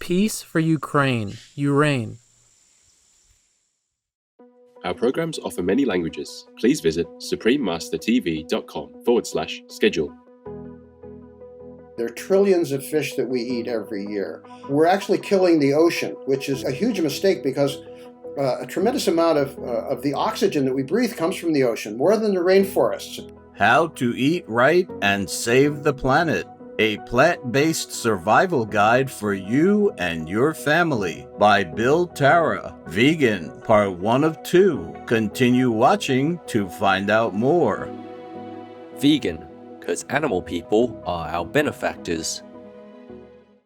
Peace for Ukraine, Ukraine. Our programs offer many languages. Please visit suprememastertv.com/schedule. There are trillions of fish that we eat every year. We're actually killing the ocean, which is a huge mistake because a tremendous amount of the oxygen that we breathe comes from the ocean, more than the rainforests. How to Eat Right and Save the Planet. A plant-based survival guide for you and your family by Bill Tara. Vegan, part 1 of 2. Continue watching to find out more. Vegan, because animal people are our benefactors.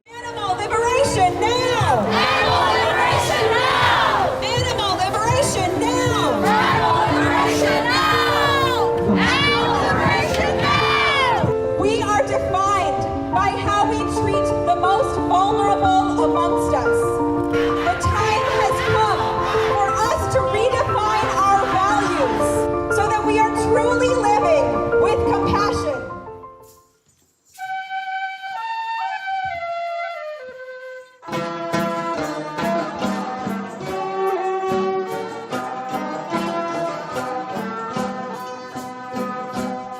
Animal liberation now! Animal liberation now! Animal liberation now! Animal liberation now! Animal liberation now! We are defined by how we treat the most vulnerable amongst us. The time has come for us to redefine our values so that we are truly living with compassion.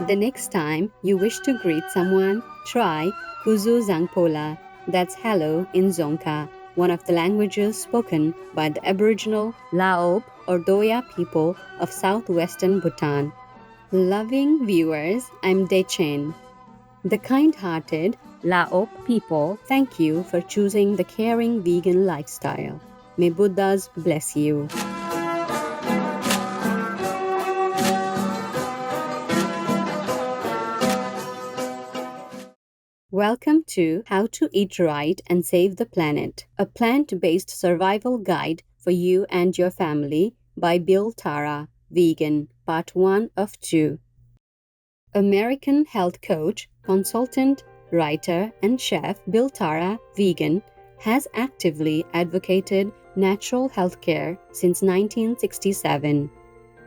The next time you wish to greet someone, try Kuzu Zangpola, that's hello in Dzongkha, one of the languages spoken by the Aboriginal Laop or Doya people of southwestern Bhutan. Loving viewers, I'm Dechen. The kind-hearted Laop people thank you for choosing the caring vegan lifestyle. May Buddhas bless you. Welcome to How to Eat Right and Save the Planet, a plant-based survival guide for you and your family by Bill Tara, Vegan, part 1 of 2. American health coach, consultant, writer, and chef Bill Tara, Vegan, has actively advocated natural healthcare since 1967.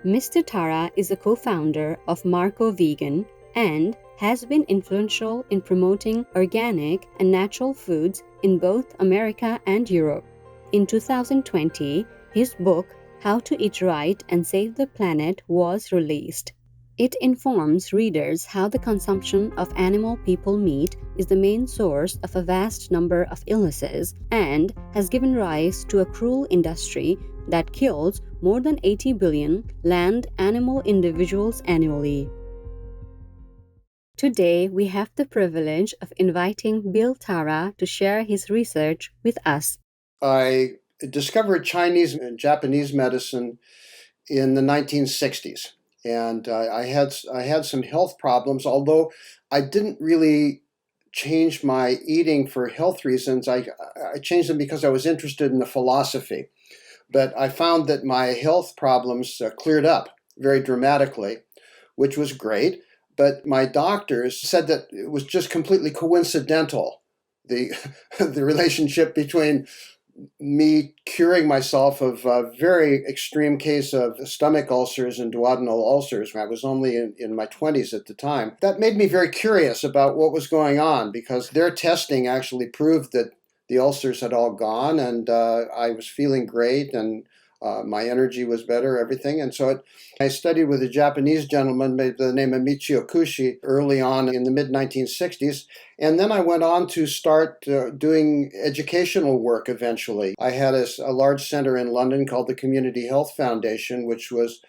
Mr. Tara is a co-founder of Marco Vegan and has been influential in promoting organic and natural foods in both America and Europe. In 2020, his book, How to Eat Right and Save the Planet, was released. It informs readers how the consumption of animal people meat is the main source of a vast number of illnesses and has given rise to a cruel industry that kills more than 80 billion land-animal individuals annually. Today, we have the privilege of inviting Bill Tara to share his research with us. I discovered Chinese and Japanese medicine in the 1960s, and I had some health problems. Although I didn't really change my eating for health reasons, I changed them because I was interested in the philosophy. But I found that my health problems cleared up very dramatically, which was great. But my doctors said that it was just completely coincidental, the relationship between me curing myself of a very extreme case of stomach ulcers and duodenal ulcers when I was only in my 20s at the time. That made me very curious about what was going on because their testing actually proved that the ulcers had all gone and I was feeling great and my energy was better, everything. And so I studied with a Japanese gentleman by the name of Michio Kushi early on in the mid-1960s. And then I went on to start doing educational work eventually. I had a large center in London called the Community Health Foundation, which was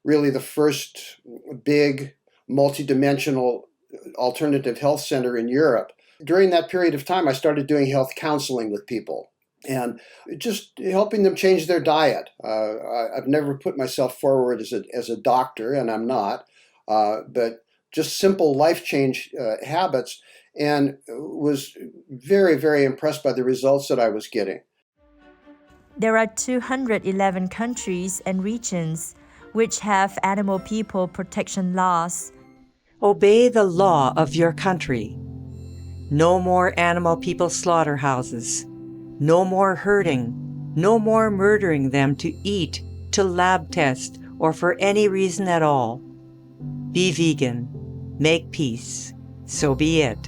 really the first big multidimensional alternative health center in Europe. During that period of time, I started doing health counseling with people and just helping them change their diet. I've never put myself forward as a doctor, and I'm not, but just simple life change habits, and was very, very impressed by the results that I was getting. There are 211 countries and regions which have animal people protection laws. Obey the law of your country. No more animal people slaughterhouses. No more hurting. No more murdering them to eat, to lab test, or for any reason at all. Be vegan. Make peace. So be it.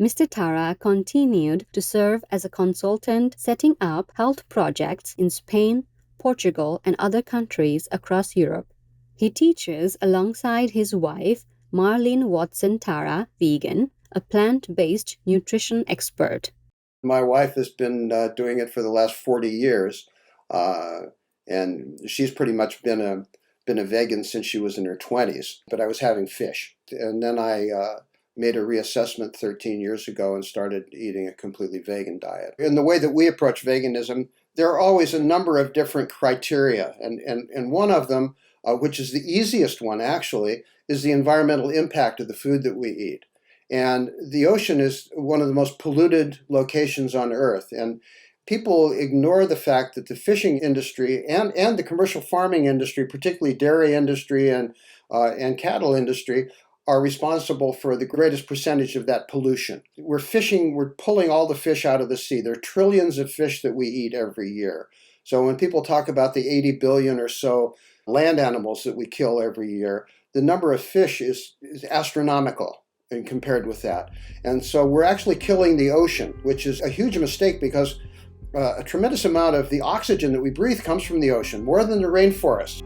Mr. Tara continued to serve as a consultant, setting up health projects in Spain, Portugal, and other countries across Europe. He teaches alongside his wife, Marlene Watson Tara, vegan, a plant-based nutrition expert. My wife has been doing it for the last 40 years, and she's pretty much been a vegan since she was in her 20s. But I was having fish, and then I made a reassessment 13 years ago and started eating a completely vegan diet. In the way that we approach veganism, there are always a number of different criteria, and one of them, which is the easiest one actually, is the environmental impact of the food that we eat. And the ocean is one of the most polluted locations on Earth. And people ignore the fact that the fishing industry and the commercial farming industry, particularly dairy industry and cattle industry, are responsible for the greatest percentage of that pollution. We're pulling all the fish out of the sea. There are trillions of fish that we eat every year. So when people talk about the 80 billion or so land animals that we kill every year, the number of fish is astronomical and compared with that. And so we're actually killing the ocean, which is a huge mistake because a tremendous amount of the oxygen that we breathe comes from the ocean, more than the rainforest.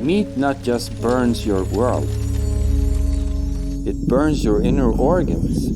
Meat not just burns your world, it burns your inner organs.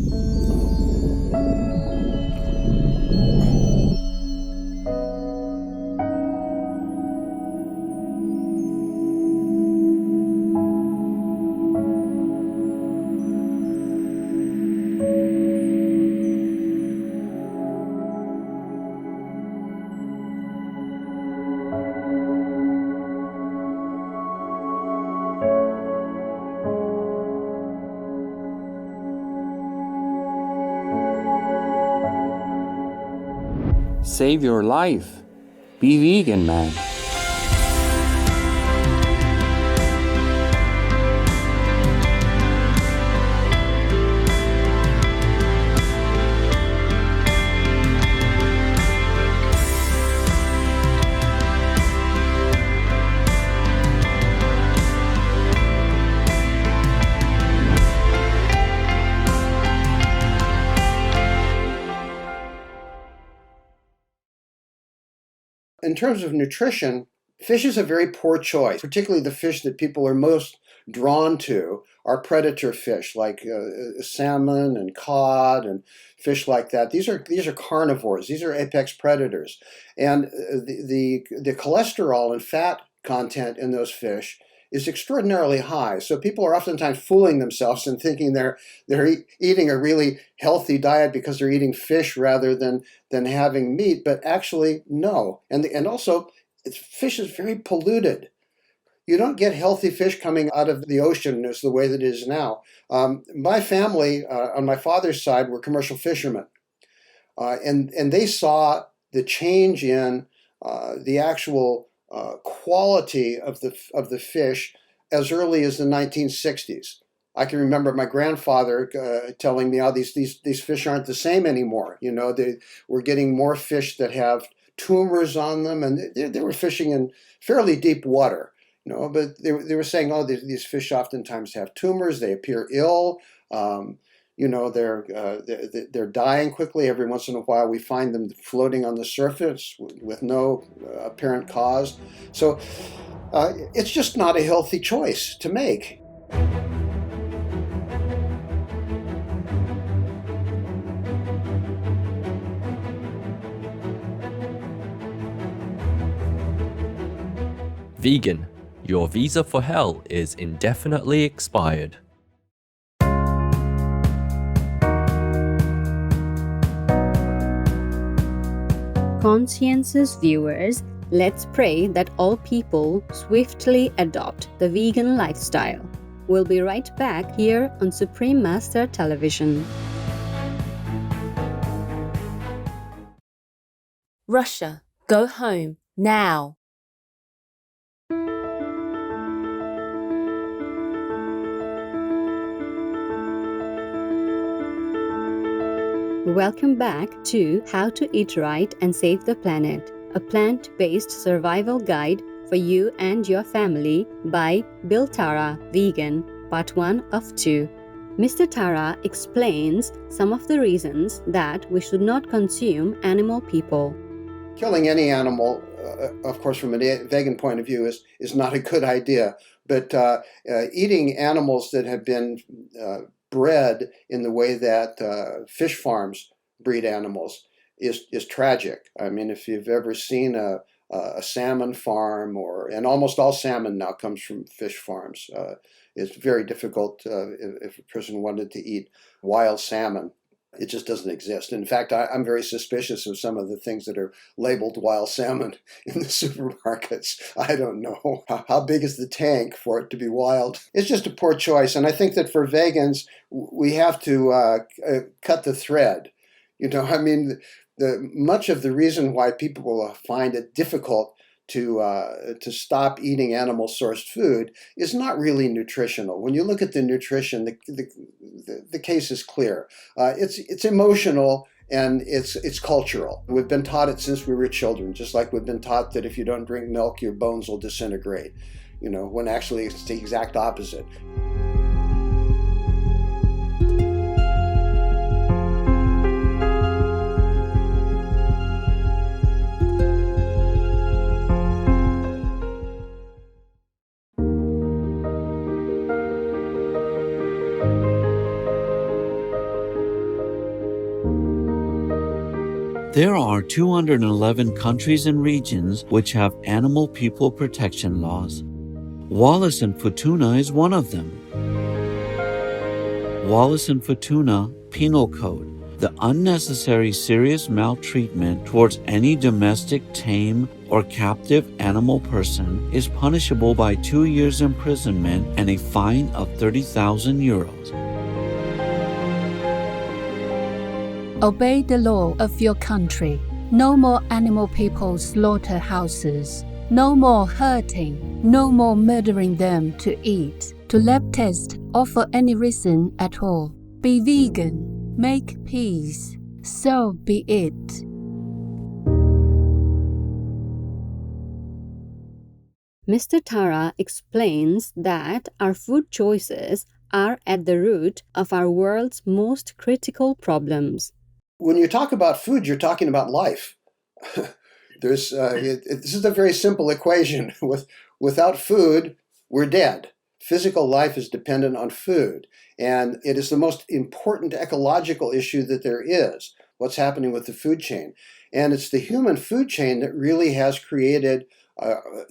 Save your life. Be vegan, man. In terms of nutrition, fish is a very poor choice, particularly the fish that people are most drawn to are predator fish like salmon and cod and fish like that. These are carnivores. These are apex predators. And the cholesterol and fat content in those fish is extraordinarily high. So people are oftentimes fooling themselves and thinking they're eating a really healthy diet because they're eating fish rather than having meat, but actually no. And also, fish is very polluted. You don't get healthy fish coming out of the ocean as the way that it is now. My family, on my father's side, were commercial fishermen. And they saw the change in the actual quality of the fish as early as the 1960s. I can remember my grandfather telling me, "Oh, these fish aren't the same anymore. You know, we're getting more fish that have tumors on them," and they were fishing in fairly deep water. You know, but they were saying, "Oh, these fish oftentimes have tumors. They appear ill. You know, they're dying quickly. Every once in a while, we find them floating on the surface with no apparent cause." So it's just not a healthy choice to make. Vegan, your visa for hell is indefinitely expired. Conscientious viewers, let's pray that all people swiftly adopt the vegan lifestyle. We'll be right back here on Supreme Master Television. Russia, go home, now. Welcome back to How to Eat Right and Save the Planet, a plant-based survival guide for you and your family by Bill Tara, Vegan, Part 1 of 2. Mr. Tara explains some of the reasons that we should not consume animal people. Killing any animal, of course, from a vegan point of view, is not a good idea. But eating animals that have been bred in the way that fish farms breed animals is tragic. I mean, if you've ever seen a salmon farm, and almost all salmon now comes from fish farms, it's very difficult if a person wanted to eat wild salmon. It just doesn't exist. In fact, I'm very suspicious of some of the things that are labeled wild salmon in the supermarkets. I don't know. How big is the tank for it to be wild? It's just a poor choice. And I think that for vegans, we have to cut the thread. You know, I mean, much of the reason why people find it difficult to stop eating animal-sourced food is not really nutritional. When you look at the nutrition, the case is clear. It's emotional and it's cultural. We've been taught it since we were children, just like we've been taught that if you don't drink milk, your bones will disintegrate. You know, when actually it's the exact opposite. There are 211 countries and regions which have animal people protection laws. Wallis and Futuna is one of them. Wallis and Futuna Penal Code. The unnecessary serious maltreatment towards any domestic, tame, or captive animal person is punishable by 2 years imprisonment and a fine of 30,000 euros. Obey the law of your country. No more animal people slaughterhouses. No more hurting. No more murdering them to eat, to lab test, or for any reason at all. Be vegan. Make peace. So be it. Mr. Tara explains that our food choices are at the root of our world's most critical problems. When you talk about food, you're talking about life. This is a very simple equation. Without food, we're dead. Physical life is dependent on food. And it is the most important ecological issue that there is, what's happening with the food chain. And it's the human food chain that really has created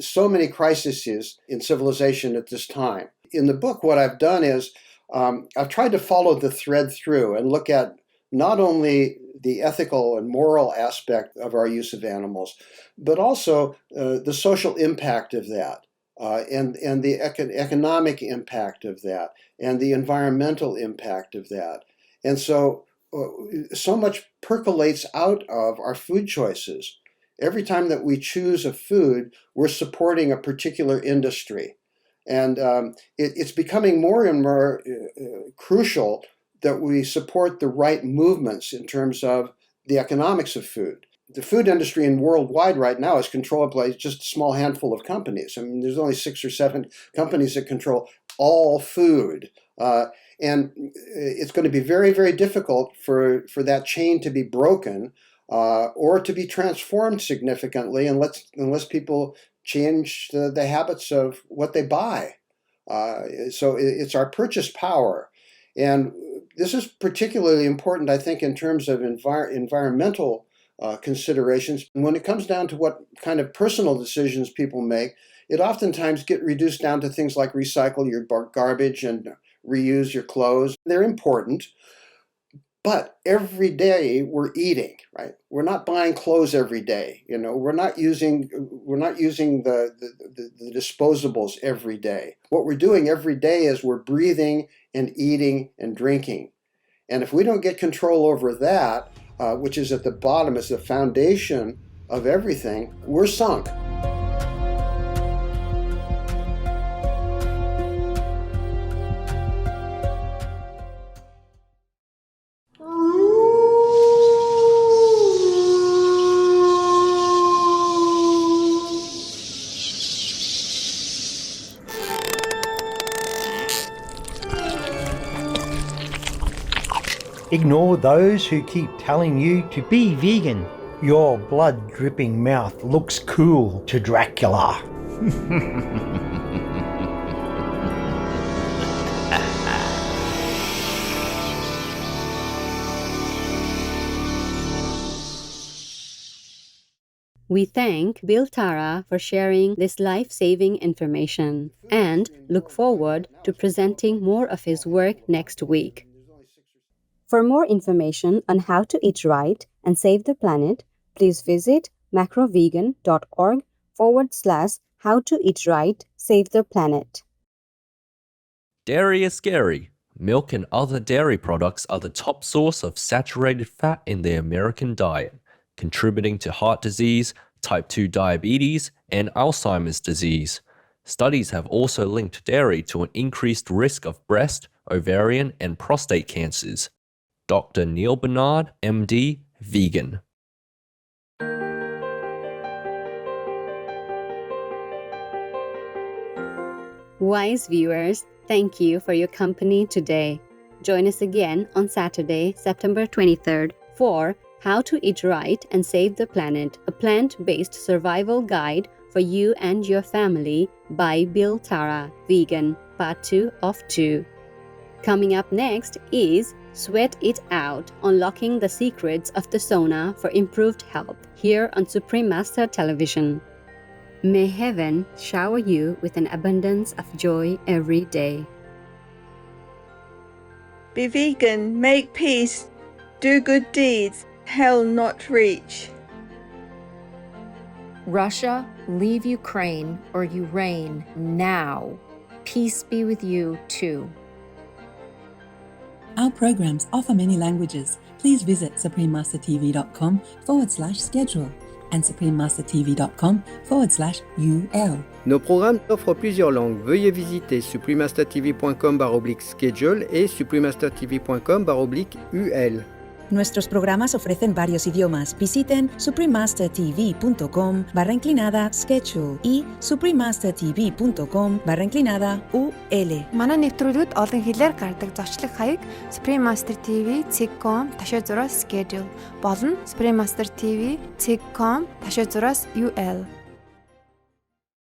so many crises in civilization at this time. In the book, what I've done is I've tried to follow the thread through and look at not only the ethical and moral aspect of our use of animals, but also the social impact of that, and the economic impact of that, and the environmental impact of that. And so much percolates out of our food choices. Every time that we choose a food, we're supporting a particular industry. And it's becoming more and more crucial that we support the right movements in terms of the economics of food. The food industry worldwide right now is controlled by just a small handful of companies. I mean, there's only 6 or 7 companies that control all food. And it's going to be very, very difficult for that chain to be broken or to be transformed significantly unless people change the habits of what they buy. So it's our purchase power. And this is particularly important, I think, in terms of environmental considerations. When it comes down to what kind of personal decisions people make, it oftentimes get reduced down to things like recycle your garbage and reuse your clothes. They're important, but every day we're eating, right? We're not buying clothes every day. You know, we're not using the disposables every day. What we're doing every day is we're breathing and eating and drinking. And if we don't get control over that, which is at the bottom, is the foundation of everything, we're sunk. Ignore those who keep telling you to be vegan. Your blood-dripping mouth looks cool to Dracula. We thank Bill Tara for sharing this life-saving information and look forward to presenting more of his work next week. For more information on how to eat right and save the planet, please visit macrovegan.org/how to eat right, save the planet. Dairy is scary. Milk and other dairy products are the top source of saturated fat in the American diet, contributing to heart disease, type 2 diabetes, and Alzheimer's disease. Studies have also linked dairy to an increased risk of breast, ovarian, and prostate cancers. Dr. Neil Bernard, MD, vegan. Wise viewers, thank you for your company today. Join us again on Saturday, September 23rd for How to Eat Right and Save the Planet, a plant-based survival guide for you and your family by Bill Tara, vegan, part 2 of 2. Coming up next is Sweat It Out, Unlocking the Secrets of the Sauna for Improved Health, here on Supreme Master Television. May heaven shower you with an abundance of joy every day. Be vegan, make peace, do good deeds, hell not reach. Russia, leave Ukraine or you reign now. Peace be with you too. Our programs offer many languages. Please visit suprememastertv.com/schedule and suprememastertv.com/UL. Nos programmes offrent plusieurs langues. Veuillez visiter suprememastertv.com/schedule et suprememastertv.com/UL. Nuestros programas ofrecen varios idiomas. Visiten suprememastertv.com/schedule и suprememastertv.com/UL. Манай нэвтрүүлгүүд олон хэлээр гардаг зочлог хаяг suprememastertv.com/schedule болон suprememastertv.com/UL